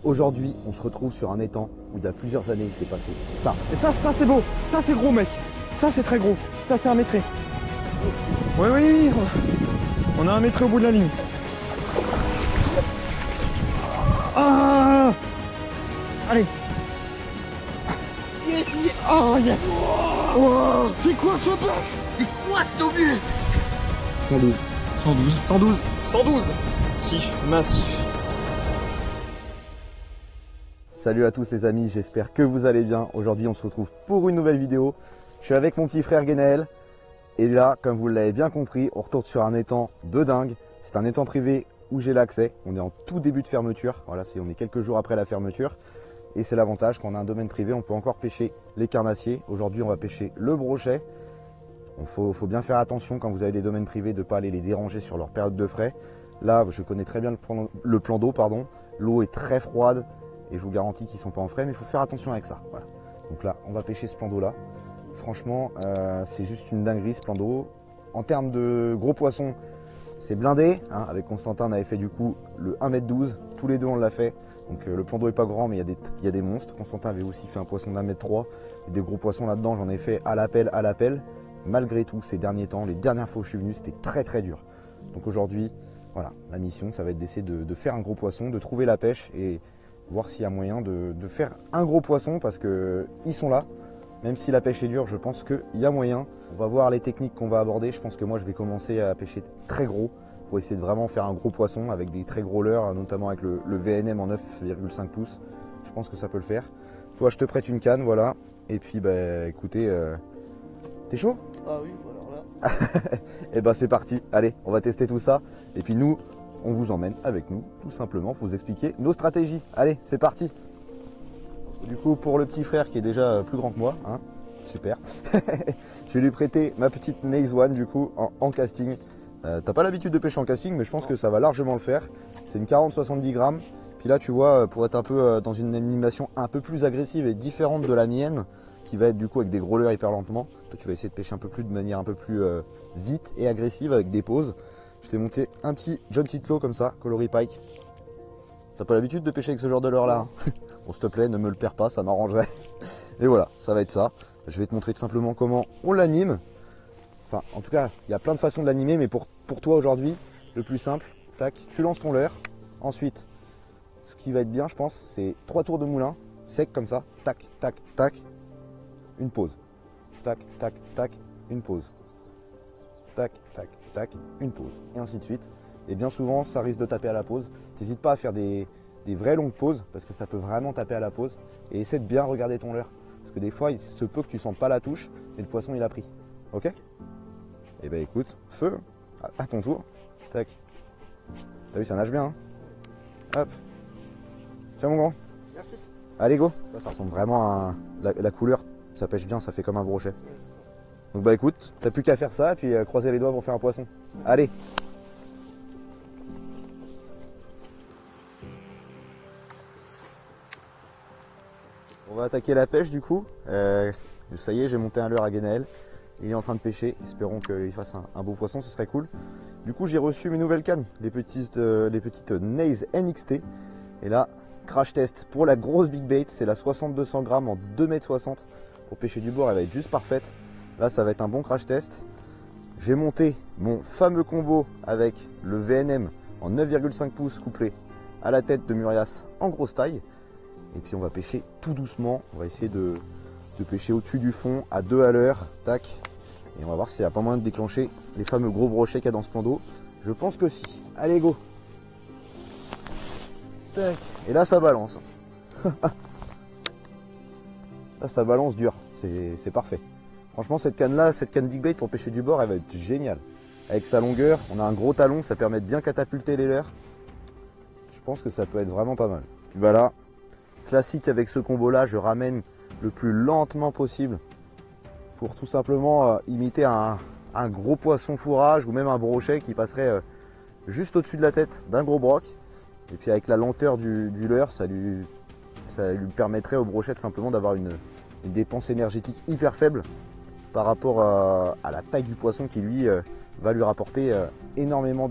Aujourd'hui, on se retrouve sur un étang où il y a plusieurs années, il s'est passé ça. Et ça c'est beau, ça c'est gros mec, ça c'est très gros, ça c'est un métré. Oui, oui, oui, on a un métré au bout de la ligne. Ah, allez. Yes, yes. Oh yes. Oh, c'est quoi ce bœuf? C'est quoi cet obus? 112. 112. 112. 112. Si, massif. Salut à tous les amis, j'espère que vous allez bien. Aujourd'hui, on se retrouve pour une nouvelle vidéo. Je suis avec mon petit frère Guénaël. Et là, comme vous l'avez bien compris, on retourne sur un étang de dingue. C'est un étang privé où j'ai l'accès. On est en tout début de fermeture. Voilà, on est quelques jours après la fermeture. Et c'est l'avantage, quand on a un domaine privé, on peut encore pêcher les carnassiers. Aujourd'hui, on va pêcher le brochet. Il faut bien faire attention quand vous avez des domaines privés de ne pas aller les déranger sur leur période de frais. Là, je connais très bien le plan d'eau. L'eau est très froide et je vous garantis qu'ils ne sont pas en frais, mais il faut faire attention avec ça. Voilà. Donc là, on va pêcher ce plan d'eau là. Franchement, c'est juste une dinguerie ce plan d'eau. En termes de gros poissons, c'est blindé. Hein. Avec Constantin, on avait fait du coup le 1m12. Tous les deux, on l'a fait. Donc le plan d'eau est pas grand, mais il y a des monstres. Constantin avait aussi fait un poisson d'1m3. Et des gros poissons là-dedans, j'en ai fait à l'appel. Malgré tout, ces derniers temps, les dernières fois où je suis venu, c'était très très dur. Donc aujourd'hui, voilà, la mission, ça va être d'essayer de faire un gros poisson, de trouver la pêche et voir s'il y a moyen de faire un gros poisson parce qu'ils sont là. Même si la pêche est dure, je pense qu'il y a moyen. On va voir les techniques qu'on va aborder. Je pense que moi, je vais commencer à pêcher très gros pour essayer de vraiment faire un gros poisson avec des très gros leurres, notamment avec le VNM en 9,5 pouces. Je pense que ça peut le faire. Toi, je te prête une canne, voilà. Et puis, bah, écoutez, t'es chaud? Ah oui, voilà là. Et ben c'est parti. Allez, on va tester tout ça. Et puis nous, on vous emmène avec nous, tout simplement, pour vous expliquer nos stratégies. Allez, c'est parti. Du coup, pour le petit frère qui est déjà plus grand que moi, hein, super. Je vais lui prêter ma petite Naze One du coup en casting. T'as pas l'habitude de pêcher en casting, mais je pense que ça va largement le faire. C'est une 40-70 grammes. Puis là, tu vois, pour être un peu dans une animation un peu plus agressive et différente de la mienne, qui va être du coup avec des gros leurres hyper lentement. Toi, tu vas essayer de pêcher un peu plus de manière un peu plus vite et agressive avec des pauses. Je t'ai monté un petit John Titlow comme ça, coloris pike. T'as pas l'habitude de pêcher avec ce genre de leurre là, hein? Bon, s'il te plaît, ne me le perds pas, ça m'arrangerait. Et voilà, ça va être ça. Je vais te montrer tout simplement comment on l'anime. Enfin, en tout cas, il y a plein de façons de l'animer, mais pour toi aujourd'hui, le plus simple, tac, tu lances ton leurre. Ensuite, ce qui va être bien, je pense, c'est 3 tours de moulin, sec comme ça, tac, tac, tac, une pause. Tac, tac, tac, une pause. Tac, tac, tac, une pause. Et ainsi de suite. Et bien souvent, ça risque de taper à la pause. N'hésite pas à faire des vraies longues pauses parce que ça peut vraiment taper à la pause. Et essaie de bien regarder ton leurre. Parce que des fois, il se peut que tu sentes pas la touche et le poisson, il a pris. Ok? Et ben écoute, feu, à ton tour. Tac. T'as vu, ça nage bien. Hein, hop. Tiens, mon grand. Merci. Allez, go. Ça ressemble vraiment à la couleur. Ça pêche bien, ça fait comme un brochet. Donc bah écoute, t'as plus qu'à faire ça et puis croiser les doigts pour faire un poisson. Allez. On va attaquer la pêche du coup. Ça y est, j'ai monté un leurre à Guénaël. Il est en train de pêcher. Espérons qu'il fasse un beau poisson, ce serait cool. Du coup, j'ai reçu mes nouvelles cannes, les petites Naze NXT. Et là, crash test pour la grosse big bait. C'est la 60-200 grammes en 2,60 m. Pour pêcher du bord, elle va être juste parfaite. Là, ça va être un bon crash test. J'ai monté mon fameux combo avec le VNM en 9,5 pouces couplé à la tête de Murias en grosse taille. Et puis on va pêcher tout doucement. On va essayer de pêcher au-dessus du fond à 2 à l'heure. Tac. Et on va voir s'il n'y a pas moyen de déclencher les fameux gros brochets qu'il y a dans ce plan d'eau. Je pense que si. Allez, go. Tac. Et là, ça balance. Là, ça balance dur. C'est parfait. Franchement, cette canne-là, cette canne Big Bait pour pêcher du bord, elle va être géniale. Avec sa longueur, on a un gros talon, ça permet de bien catapulter les leurres. Je pense que ça peut être vraiment pas mal. Puis bah là, classique avec ce combo-là, je ramène le plus lentement possible pour tout simplement imiter un gros poisson fourrage ou même un brochet qui passerait juste au-dessus de la tête d'un gros broc. Et puis avec la lenteur du leurre, ça lui permettrait au brochet tout simplement d'avoir une dépense énergétique hyper faible par rapport à la taille du poisson qui lui va lui rapporter énormément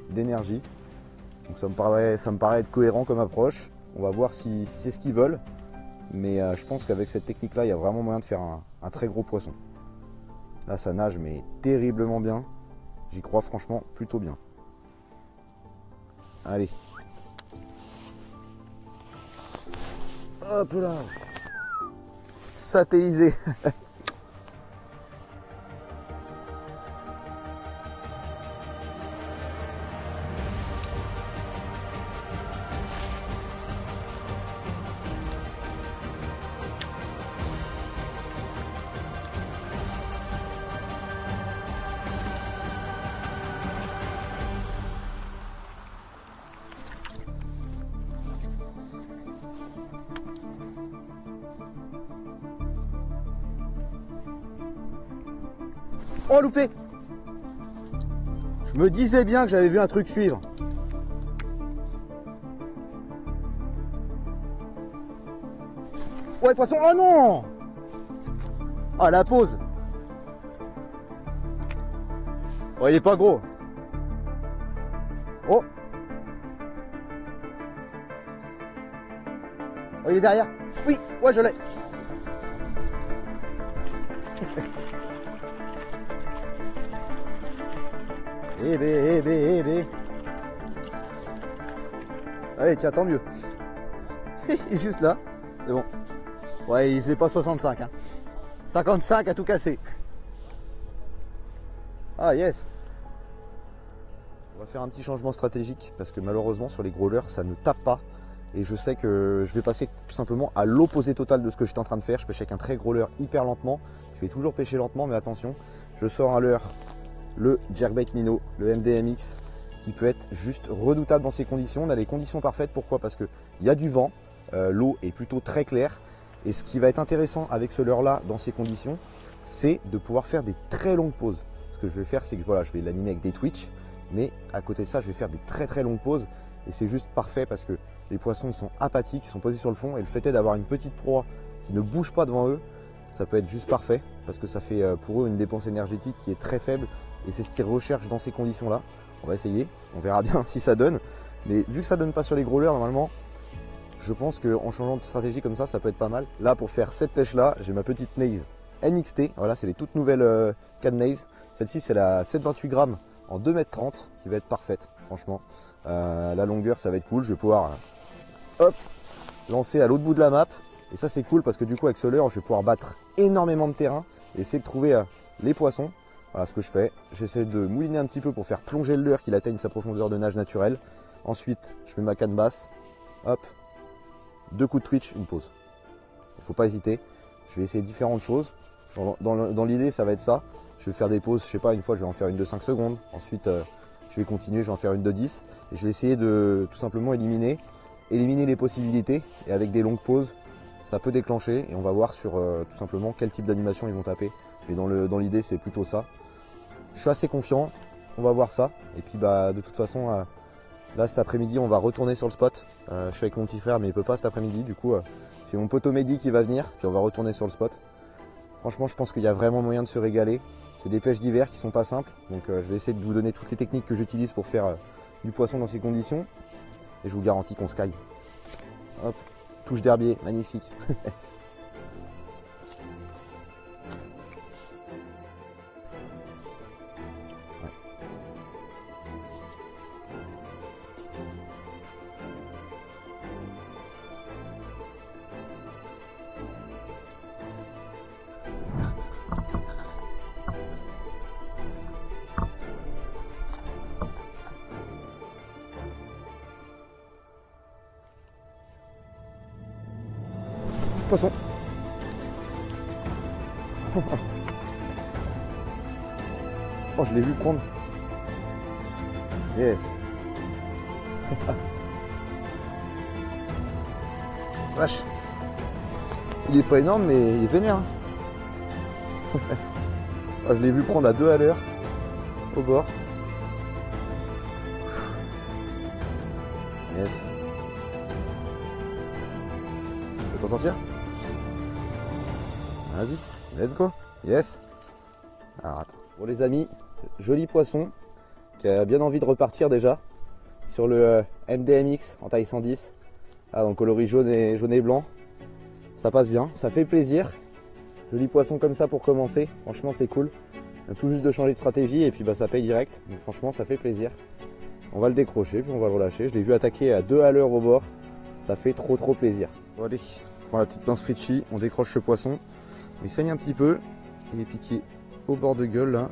d'énergie. Donc ça me paraît être cohérent comme approche. On va voir si c'est ce qu'ils veulent. Mais je pense qu'avec cette technique-là, il y a vraiment moyen de faire un très gros poisson. Là, ça nage, mais terriblement bien. J'y crois franchement plutôt bien. Allez. Hop là. Satellisé. Oh, loupé! Je me disais bien que j'avais vu un truc suivre. Ouais, poisson. Oh non! Ah, la pause. Oh, il est pas gros. Oh! Oh, il est derrière. Oui, ouais, je l'ai. Eh bé, eh bé, eh bé. Allez, tiens, tant mieux. Il est juste là. C'est bon. Ouais, il faisait pas 65. Hein. 55 à tout casser. Ah, yes. On va faire un petit changement stratégique parce que malheureusement, sur les gros leurres, ça ne tape pas. Et je sais que je vais passer tout simplement à l'opposé total de ce que j'étais en train de faire. Je pêche avec un très gros leurre hyper lentement. Je vais toujours pêcher lentement, mais attention, je sors un leurre, le jerkbait minnow, le MDMX, qui peut être juste redoutable dans ces conditions. On a les conditions parfaites. Pourquoi? Parce qu'il y a du vent, l'eau est plutôt très claire. Et ce qui va être intéressant avec ce leurre-là, dans ces conditions, c'est de pouvoir faire des très longues pauses. Ce que je vais faire, c'est que voilà, je vais l'animer avec des twitch, mais à côté de ça, je vais faire des très longues pauses. Et c'est juste parfait parce que les poissons, ils sont apathiques, ils sont posés sur le fond. Et le fait est d'avoir une petite proie qui ne bouge pas devant eux, ça peut être juste parfait parce que ça fait pour eux une dépense énergétique qui est très faible. Et c'est ce qu'ils recherchent dans ces conditions-là. On va essayer, on verra bien si ça donne. Mais vu que ça donne pas sur les gros leurres, normalement, je pense qu'en changeant de stratégie comme ça peut être pas mal. Là, pour faire cette pêche-là, j'ai ma petite Naze NXT. Voilà, c'est les toutes nouvelles cannes Naze. Celle-ci, c'est la 728 grammes en 2,30 m qui va être parfaite, franchement. La longueur, ça va être cool. Je vais pouvoir hop, lancer à l'autre bout de la map. Et ça, c'est cool parce que du coup, avec ce leurre, je vais pouvoir battre énormément de terrain et essayer de trouver les poissons. Voilà ce que je fais. J'essaie de mouliner un petit peu pour faire plonger le leurre qu'il atteigne sa profondeur de nage naturelle. Ensuite, je mets ma canne basse. Hop, 2 coups de twitch, une pause. Il ne faut pas hésiter. Je vais essayer différentes choses. Dans l'idée, ça va être ça. Je vais faire des pauses, je sais pas, une fois je vais en faire une de 5 secondes. Ensuite, je vais continuer, je vais en faire une de 10. Et je vais essayer de tout simplement éliminer les possibilités. Et avec des longues pauses, ça peut déclencher. Et on va voir sur tout simplement quel type d'animation ils vont taper. Mais dans l'idée, c'est plutôt ça. Je suis assez confiant. On va voir ça. Et puis bah de toute façon, là cet après-midi, on va retourner sur le spot. Je suis avec mon petit frère, mais il peut pas cet après-midi. Du coup, j'ai mon poteau Mehdi qui va venir. Puis on va retourner sur le spot. Franchement, je pense qu'il y a vraiment moyen de se régaler. C'est des pêches d'hiver qui sont pas simples. Donc je vais essayer de vous donner toutes les techniques que j'utilise pour faire du poisson dans ces conditions. Et je vous garantis qu'on sky. Hop, touche d'herbier, magnifique. Poisson. Oh, je l'ai vu prendre. Yes. Vache. Il est pas énorme, mais il est vénère. Oh, je l'ai vu prendre à 2 à l'heure au bord. Yes. Tu peux t'en sortir? Vas-y, let's go. Yes. Alors attends. Bon les amis, joli poisson qui a bien envie de repartir déjà sur le MDMX en taille 110. Ah, donc coloris jaune et blanc. Ça passe bien, ça fait plaisir. Joli poisson comme ça pour commencer. Franchement, c'est cool. On a tout juste de changer de stratégie et puis bah, ça paye direct. Donc franchement, ça fait plaisir. On va le décrocher, puis on va le relâcher. Je l'ai vu attaquer à 2 à l'heure au bord. Ça fait trop plaisir. Bon allez, on prend la petite pince Fritchie, on décroche ce poisson. Il saigne un petit peu. Il est piqué au bord de gueule là.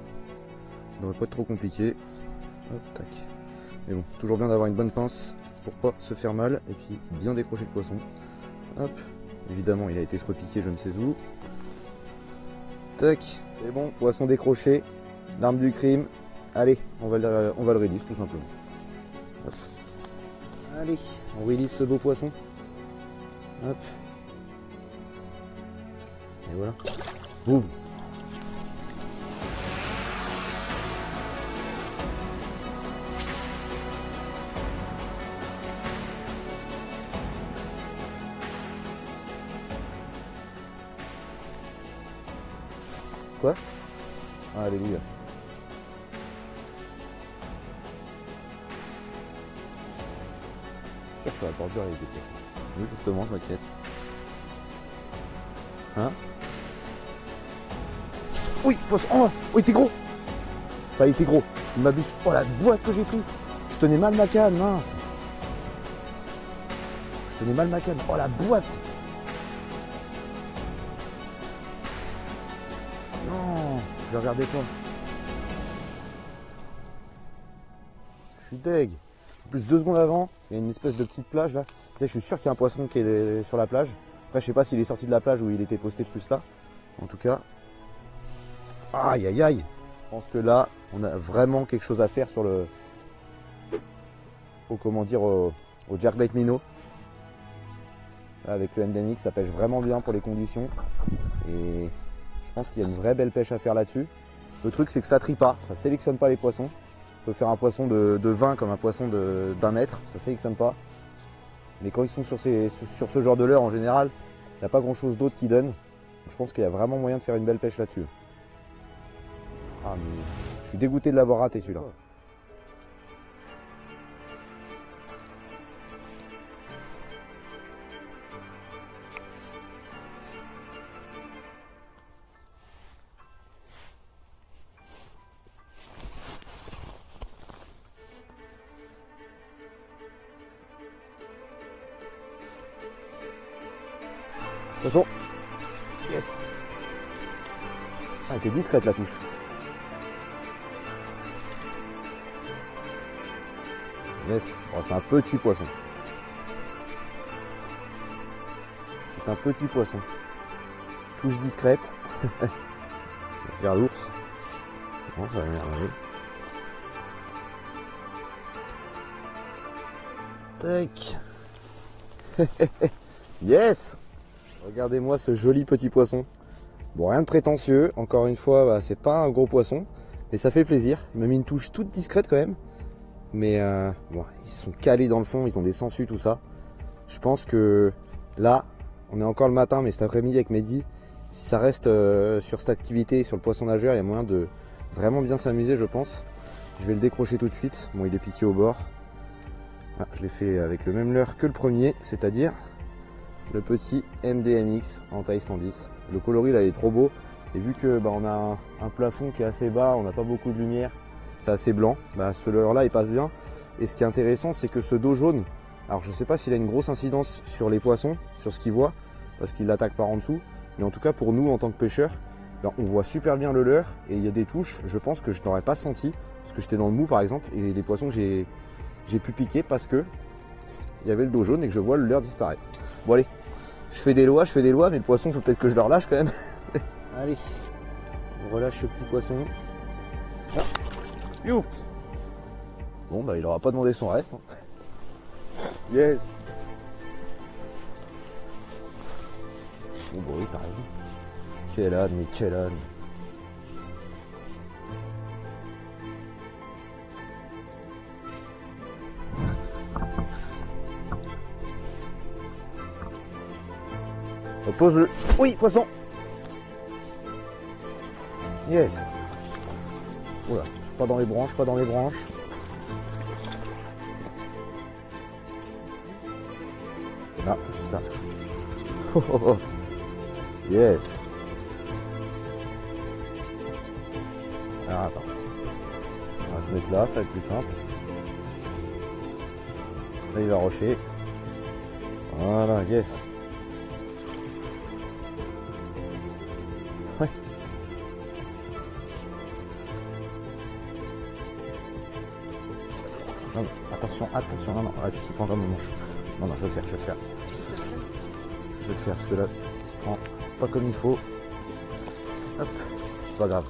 Ça devrait pas être trop compliqué. Hop, tac. Mais bon, toujours bien d'avoir une bonne pince pour pas se faire mal et puis bien décrocher le poisson. Hop, évidemment il a été repiqué je ne sais où. Tac, c'est bon, poisson décroché, l'arme du crime. Allez, on va le release tout simplement. Hop. Allez, on release ce beau poisson. Hop. Et voilà. Boum. Quoi? Ah, alléluia. C'est sûr que ça va pas durer avec des poissons. Oui, justement, je m'inquiète. Hein? Oui, poisson. Oh, il était gros. Enfin, il était gros. Je m'abuse. Oh, la boîte que j'ai pris. Je tenais mal ma canne, mince. Je tenais mal ma canne. Oh, la boîte. Non, je regardais pas. Je suis deg. En plus, 2 secondes avant, il y a une espèce de petite plage là. Tu sais, je suis sûr qu'il y a un poisson qui est sur la plage. Après, je sais pas s'il est sorti de la plage ou il était posté plus là. En tout cas, aïe aïe aïe. Je pense que là, on a vraiment quelque chose à faire sur le, au jerkbait minnow. Là, avec le MDMX, ça pêche vraiment bien pour les conditions. Et je pense qu'il y a une vraie belle pêche à faire là-dessus. Le truc, c'est que ça trie pas, ça sélectionne pas les poissons. On peut faire un poisson de 20 comme un poisson d'1 mètre, ça sélectionne pas. Mais quand ils sont sur ce genre de leurre, en général, il n'y a pas grand-chose d'autre qui donne. Donc, je pense qu'il y a vraiment moyen de faire une belle pêche là-dessus. Ah, mais je suis dégoûté de l'avoir raté celui-là. Attention. Yes. Ah, elle était discrète la touche. Yes. Oh, c'est un petit poisson. C'est un petit poisson. Touche discrète. On va faire l'ours. Bon, ça va bien arriver. Tac. Yes. Regardez-moi ce joli petit poisson. Bon, rien de prétentieux. Encore une fois, bah, c'est pas un gros poisson. Mais ça fait plaisir. Il m'a mis une touche toute discrète quand même. Mais bon, ils sont calés dans le fond. Ils ont des sangsues, tout ça. Je pense que là, on est encore le matin, mais cet après-midi avec Mehdi, si ça reste sur cette activité, sur le poisson nageur, il y a moyen de vraiment bien s'amuser, je pense. Je vais le décrocher tout de suite. Bon, il est piqué au bord. Ah, je l'ai fait avec le même leurre que le premier, c'est-à-dire le petit MDMX en taille 110. Le coloris là il est trop beau. Et vu que bah, on a un plafond qui est assez bas, on n'a pas beaucoup de lumière, c'est assez blanc, bah, ce leurre là il passe bien. Et ce qui est intéressant, c'est que ce dos jaune, alors je sais pas s'il a une grosse incidence sur les poissons, sur ce qu'ils voient, parce qu'ils l'attaquent par en dessous. Mais en tout cas pour nous en tant que pêcheurs, bah, on voit super bien le leurre et il y a des touches, je pense que je n'aurais pas senti, parce que j'étais dans le mou par exemple, et des poissons que j'ai pu piquer parce que il y avait le dos jaune et que je vois le leurre disparaître. Bon allez, je fais des lois, mais le poisson, faut peut-être que je le relâche quand même. Allez, on relâche ce petit poisson. Ah. You. Bon bah il aura pas demandé son reste. Hein. Yes. Bon bah oui, t'as raison. Quel âne, mais quel âne. Pose-le. Oui, poisson. Yes. Oula, pas dans les branches, pas dans les branches. Là, juste ça. Oh, oh, oh. Yes. Alors attends. On va se mettre là, ça va être plus simple. Là il va rocher. Voilà, yes. Ouais. Non, non, attention, attention, non, non, là tu te prends comme mon manche. Non, non, je vais le faire, je vais le faire. Je vais le faire parce que là, tu prends pas comme il faut. Hop, c'est pas grave.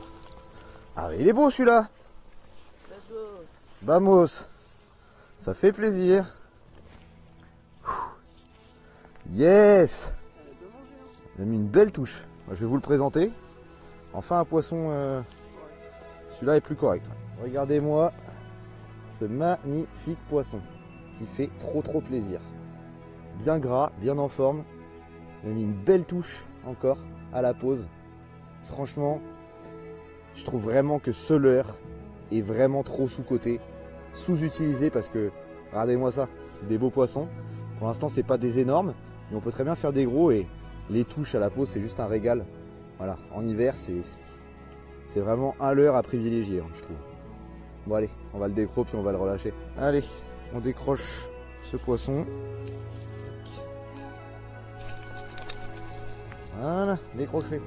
Ah, mais il est beau celui-là. Vamos. Ça fait plaisir. Yes. Il a mis une belle touche. Je vais vous le présenter. Enfin un poisson. Celui-là est plus correct. Regardez-moi ce magnifique poisson qui fait trop plaisir. Bien gras, bien en forme. Il a mis une belle touche encore à la pose. Franchement, je trouve vraiment que ce leurre est vraiment trop sous-coté, sous-utilisé parce que, regardez-moi ça, c'est des beaux poissons. Pour l'instant, c'est pas des énormes, mais on peut très bien faire des gros et les touches à la pose, c'est juste un régal. Voilà, en hiver, c'est vraiment un leurre à privilégier, hein, je trouve. Bon allez, on va le décro puis on va le relâcher. Allez, on décroche ce poisson. Voilà, décroché.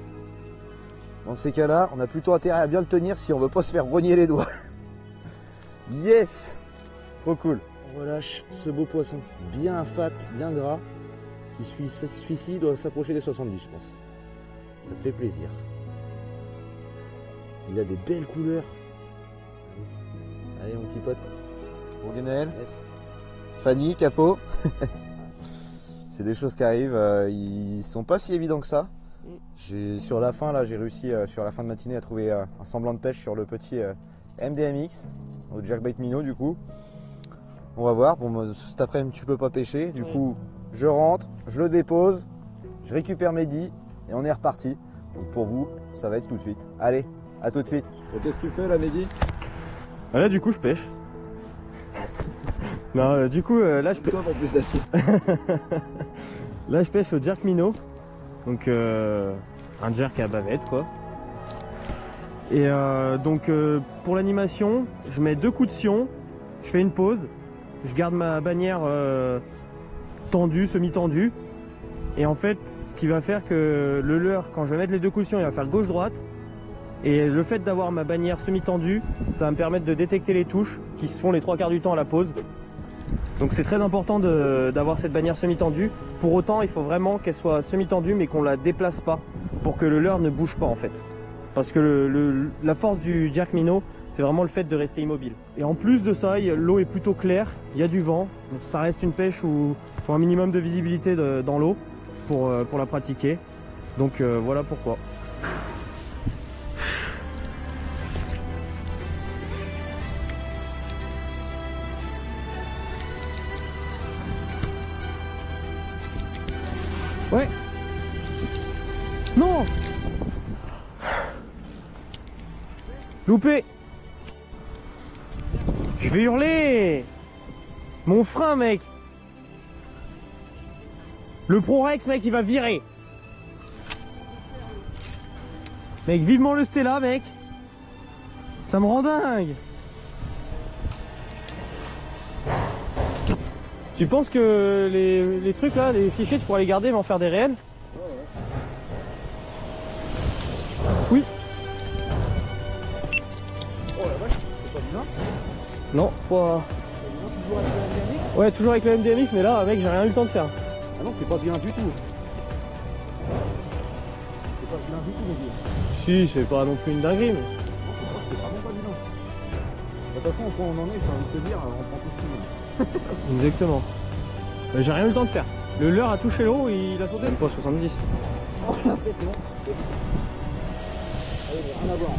Dans ces cas-là, on a plutôt intérêt à bien le tenir si on veut pas se faire rogner les doigts. Yes! Trop cool. On relâche ce beau poisson, bien fat, bien gras. Celui-ci doit s'approcher des 70, je pense. Ça fait plaisir. Il a des belles couleurs. Allez mon petit pote. Bourguenel. Yes. Fanny, Capot. C'est des choses qui arrivent. Ils sont pas si évidents que ça. Sur la fin là, j'ai réussi sur la fin de matinée à trouver un semblant de pêche sur le petit MDMX au Jerkbait Minnow du coup. On va voir. Bon, cet après-midi tu peux pas pêcher. Du coup, je rentre, je le dépose, je récupère mes 10 et on est reparti. Donc pour vous, ça va être tout de suite. Allez, à tout de suite. Qu'est-ce que tu fais là, Mehdi? Là, du coup, je pêche. Non, du coup, là, je pêche. Là, je pêche au Jerk Minnow. Donc, un jerk à bavette, quoi. Et donc, pour l'animation, je mets 2 coups de sion, je fais une pause, je garde ma bannière tendue, semi-tendue. Et en fait, ce qui va faire que le leurre, quand je vais mettre les 2 coups de sion, il va faire gauche-droite. Et le fait d'avoir ma bannière semi-tendue, ça va me permettre de détecter les touches qui se font les 3/4 du temps à la pause. Donc c'est très important d'avoir cette bannière semi-tendue. Pour autant, il faut vraiment qu'elle soit semi-tendue mais qu'on la déplace pas pour que le leurre ne bouge pas en fait. Parce que la force du Jerk Minnow, c'est vraiment le fait de rester immobile. Et en plus de ça, l'eau est plutôt claire, il y a du vent. Donc ça reste une pêche où il faut un minimum de visibilité dans l'eau pour la pratiquer. Donc voilà pourquoi. Ouais. Non. Loupé. Je vais hurler. Mon frein, mec. Le ProRex, mec, il va virer. Mec, vivement le Stella, mec. Ça me rend dingue. Tu penses que les trucs là, les fichiers, tu pourras les garder et m'en faire des réels? Oui. Oh la vache, c'est pas bizarre? Non, pas... Toujours avec le MDMX? Ouais, toujours avec le MDMX, mais là, mec, j'ai rien eu le temps de faire. Ah non, c'est pas bien du tout. C'est pas bien du tout, Mehdi. Si, c'est pas non plus une dinguerie, mais... Non, c'est vraiment pas bien. De toute façon, au point où on en est, j'ai envie de te dire, on prend tout ce qu'il y a. Exactement. Mais j'ai rien eu le temps de faire. Le leurre a touché l'eau et il a sauté. Même pas 70. Oh la fête, c'est bon. Allez, rien à voir.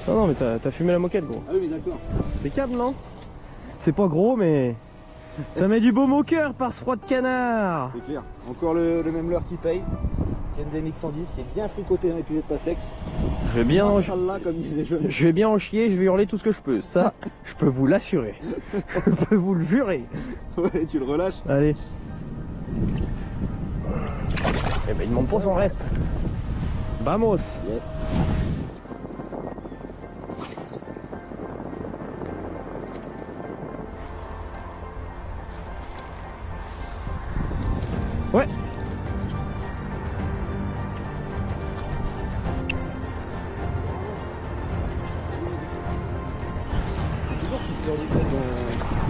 Non, non, mais t'as fumé la moquette, gros. Ah oui, mais d'accord. C'est câble, non? C'est pas gros, mais... Ça met du baume au cœur par ce froid de canard. C'est clair. Encore le même leurre qui paye. Qui est MDMX 110, qui est bien fricoté dans les piliers de Paflex. Je vais bien en... Inch'Allah, comme disait Jeune. Je vais bien en chier, je vais hurler tout ce que je peux. Ça, je peux vous l'assurer. Je peux vous le jurer. Ouais, tu le relâches. Allez. Eh ben il monte pour son reste. Vamos. Yes. Ouais.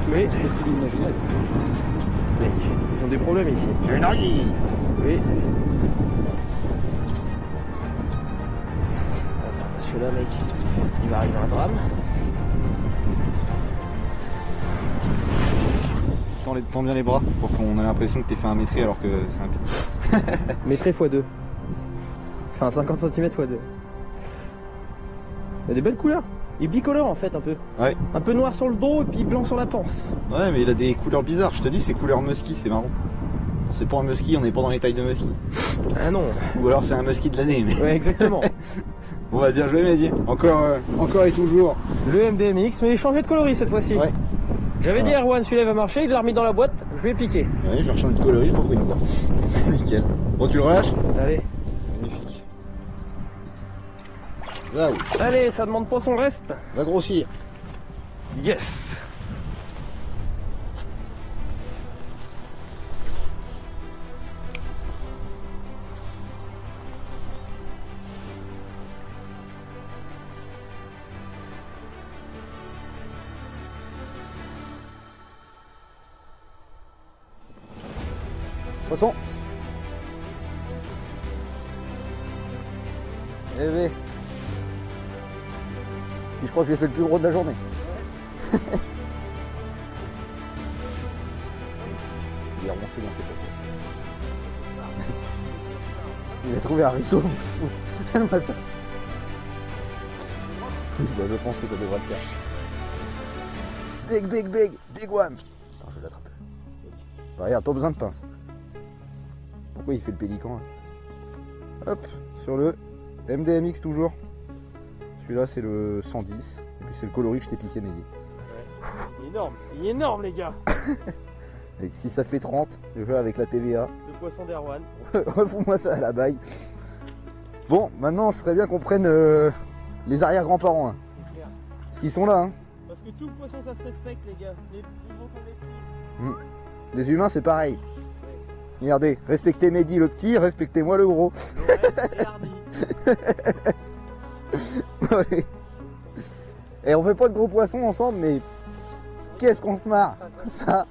Oui, C'est possible d'imaginer. mec, ils ont des problèmes ici. Une orgie. Oui. Attends, parce que là, mec, il va arriver un drame. Tends bien les bras pour qu'on ait l'impression que t'es fait un métré alors que c'est un petit. Métré x2. Enfin, 50 cm x2. Il y a des belles couleurs. Il est bicolore en fait un peu. Ouais. Un peu noir sur le dos et puis blanc sur la panse. Ouais, mais il a des couleurs bizarres. Je te dis, c'est couleur musky, c'est marrant. C'est pas un musky, on n'est pas dans les tailles de musky. Ah non. Ou alors c'est un musky de l'année. Mais... Ouais, exactement. On va bien jouer, Mehdi. Encore et toujours. Le MDMX, mais il a changé de coloris cette fois-ci. Ouais. J'avais dit Voilà. à Erwan, celui-là il va marcher, il l'a remis dans la boîte, je lui ai piqué. Ouais, je vais rechanger de coloris, je m'en fous une fois. Nickel. Bon, tu le relâches? Allez. Magnifique. Ça, oui. Allez, ça demande pas son reste. Va grossir. Yes. Poisson. Eh oui. Puis je crois que j'ai fait le plus gros de la journée. Il est remonté dans ses poches. Il a trouvé un risseau. Moi, ça. Oui, bah, je pense que ça devrait le faire. Big one. Attends, je vais l'attraper. Bah, regarde, pas besoin de pince. Pourquoi il fait le pélican là? Hop, sur le MDMX toujours. Celui-là c'est le 110. Et puis c'est le coloris que je t'ai piqué, Mehdi. Ouais. Il est énorme les gars. Et si ça fait 30, je vais avec la TVA. Le poisson d'Erwan. Refous-moi ça à la baille. Bon, maintenant, ce serait bien qu'on prenne les arrière-grands-parents. Hein. Parce qu'ils sont là. Hein. Parce que tout poisson ça se respecte les gars. Les gros comme les petits. Les humains, c'est pareil. Regardez, respectez Mehdi le petit, respectez-moi le gros. Ouais. Et on fait pas de gros poissons ensemble, mais qu'est-ce qu'on se marre. Ça.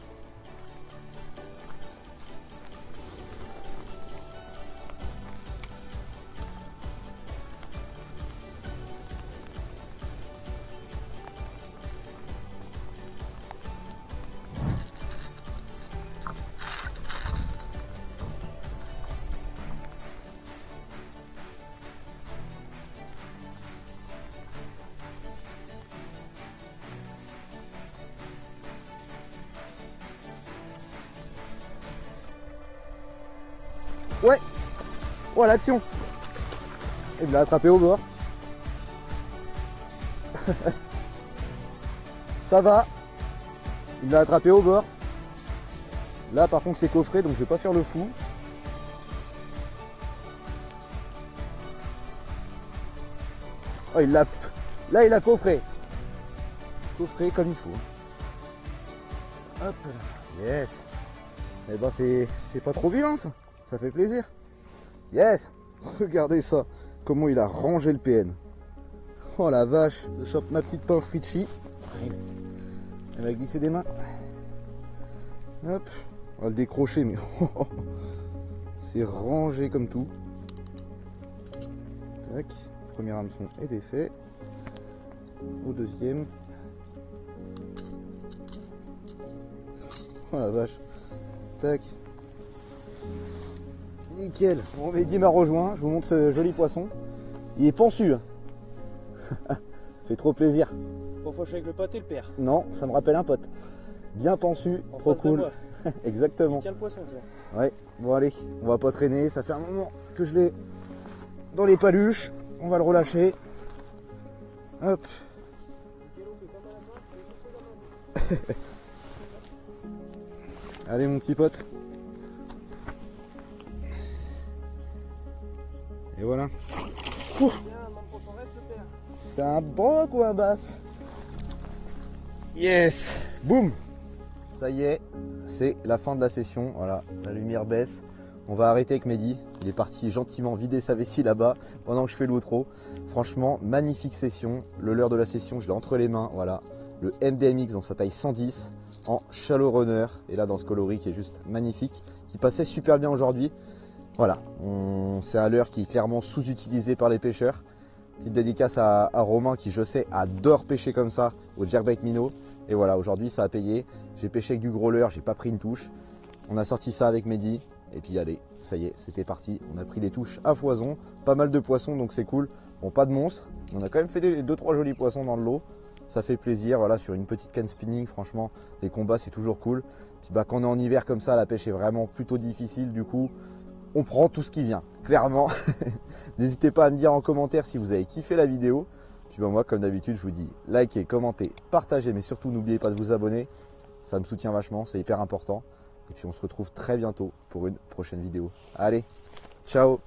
Ouais. Oh l'action. Il l'a attrapé au bord. Ça va. Il l'a attrapé au bord. Là par contre c'est coffré donc je vais pas faire le fou. Oh il l'a. Là il a coffré. Coffré comme il faut. Hop là. Yes. Eh ben c'est pas trop vilain ça. Ça fait plaisir. Yes. Regardez ça. Comment il a rangé le PN. Oh la vache. Je chope ma petite pince Ritchie. Elle va glisser des mains. Hop. On va le décrocher mais c'est rangé comme tout. Tac. Premier hameçon est défait. Au deuxième. Oh la vache. Tac. Nickel. Bon, Mehdi m'a rejoint. Je vous montre ce joli poisson. Il est pensu. Fait trop plaisir. Faut faucher avec le pote et le père. Non, ça me rappelle un pote. Bien pensu, En trop face de cool. moi. Exactement. Tiens le poisson, tiens. Ouais. Bon allez, on va pas traîner. Ça fait un moment que je l'ai dans les paluches. On va le relâcher. Hop. Allez mon petit pote. Et voilà. C'est un broc ou un basse? Yes. Boum. Ça y est, c'est la fin de la session. Voilà, la lumière baisse. On va arrêter avec Mehdi. Il est parti gentiment vider sa vessie là-bas pendant que je fais l'outro. Franchement, magnifique session. Le leurre de la session, je l'ai entre les mains. Voilà, le MDMX dans sa taille 110 en shallow runner. Et là, dans ce coloris qui est juste magnifique, qui passait super bien aujourd'hui. Voilà, c'est un leurre qui est clairement sous-utilisé par les pêcheurs. Petite dédicace à Romain qui, je sais, adore pêcher comme ça au jerkbait minnow. Et voilà, aujourd'hui ça a payé. J'ai pêché avec du gros leurre, j'ai pas pris une touche. On a sorti ça avec Mehdi. Et puis allez, ça y est, c'était parti. On a pris des touches à foison. Pas mal de poissons, donc c'est cool. Bon, pas de monstres. On a quand même fait 2-3 jolis poissons dans le lot. Ça fait plaisir. Voilà, sur une petite canne spinning, franchement, les combats c'est toujours cool. Puis bah, quand on est en hiver comme ça, la pêche est vraiment plutôt difficile. Du coup, on prend tout ce qui vient, clairement. N'hésitez pas à me dire en commentaire si vous avez kiffé la vidéo. Puis bah, moi, comme d'habitude, je vous dis likez, commentez, partagez, mais surtout n'oubliez pas de vous abonner. Ça me soutient vachement, c'est hyper important. Et puis on se retrouve très bientôt pour une prochaine vidéo. Allez, ciao!